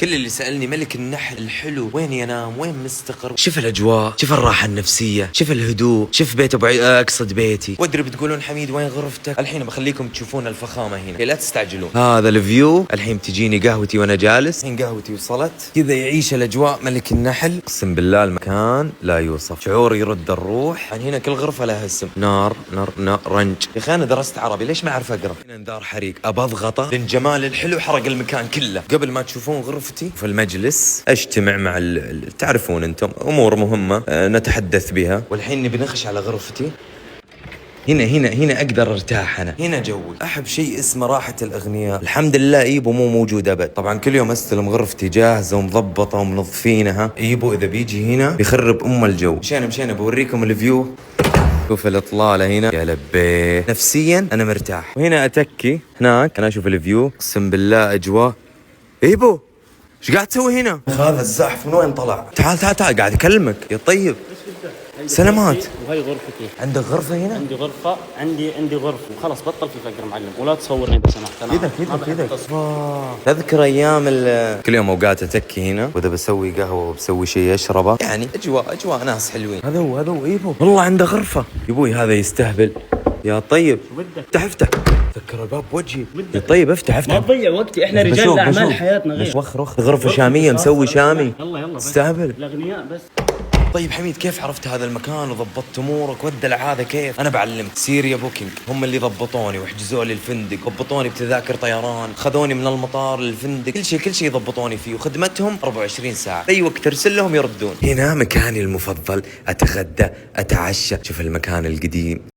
كل اللي سألني ملك النحل الحلو وين ينام، وين مستقر، شوف الأجواء، شوف الراحة النفسية، شوف الهدوء، شوف بيت أقصد بيتي. وادري بتقولون حميد وين غرفتك، الحين بخليكم تشوفون الفخامة هنا، لا تستعجلون. هذا الفيو، الحين تجيني قهوتي وأنا جالس، الحين قهوتي وصلت، كذا يعيش الأجواء ملك النحل. أقسم بالله المكان لا يوصف، شعور يرد الروح. يعني هنا كل غرفة لها اسم، نار رنج. يا أخي أنا درست عربي ليش ما أعرف أقرأ؟ هنا انذار حريق، أبضغطه لأن جمال الحلو حرق المكان كله. قبل ما تشوفون غرفتي في المجلس اجتمع مع تعرفون انتم امور مهمة نتحدث بها. والحين نبي نخش على غرفتي. هنا اقدر ارتاح. انا هنا جوي، احب شيء اسمه راحة الاغنياء. الحمد لله ايبو مو موجود ابد. طبعا كل يوم استلم غرفتي جاهزة ومضبطة ومنظفينها. ايبو اذا بيجي هنا بيخرب الجو. مشينا بوريكم الفيو. شوف الاطلالة هنا، يا لبيه، نفسيا انا مرتاح. وهنا اتكي هناك انا اشوف الفيو. اقسم بالله اجواء. ايبو ايش قاعد تسوي هنا؟ هذا الزحف من وين طلع؟ تعال قاعد اكلمك يا طيب. سلامات. وهي غرفتي. عندك غرفة هنا؟ عندي غرفة، عندي غرفة. وخلاص بطل في فقر معلم، ولا تصورني بس سمحت. كذا تذكر ايام كل يوم اوقات اتكي هنا، واذا بسوي قهوة وبسوي شيء اشربه، يعني اجواء ناس حلوين. هذا هو ايبو، والله عنده غرفة. يبوي هذا يستهبل. يا طيب افتح تذكر الباب بوجهي. يا طيب افتح ما تضيع وقتي، احنا رجال اعمال حياتنا غير. وخ غرفة شامية مسوي شامي. يلا استهبل الاغنياء بس. طيب حميد كيف عرفت هذا المكان وضبطت امورك والدلع هذا كيف؟ انا بعلمك. سيريا بوكينج هم اللي ضبطوني وحجزوا لي الفندق، ضبطوني بتذاكر طيران، خذوني من المطار للفندق، كل شيء ضبطوني فيه، وخدمتهم 24 ساعة، اي وقت ترسل لهم يردون. هنا مكاني المفضل، اتغدى اتعشى. شوف المكان القديم.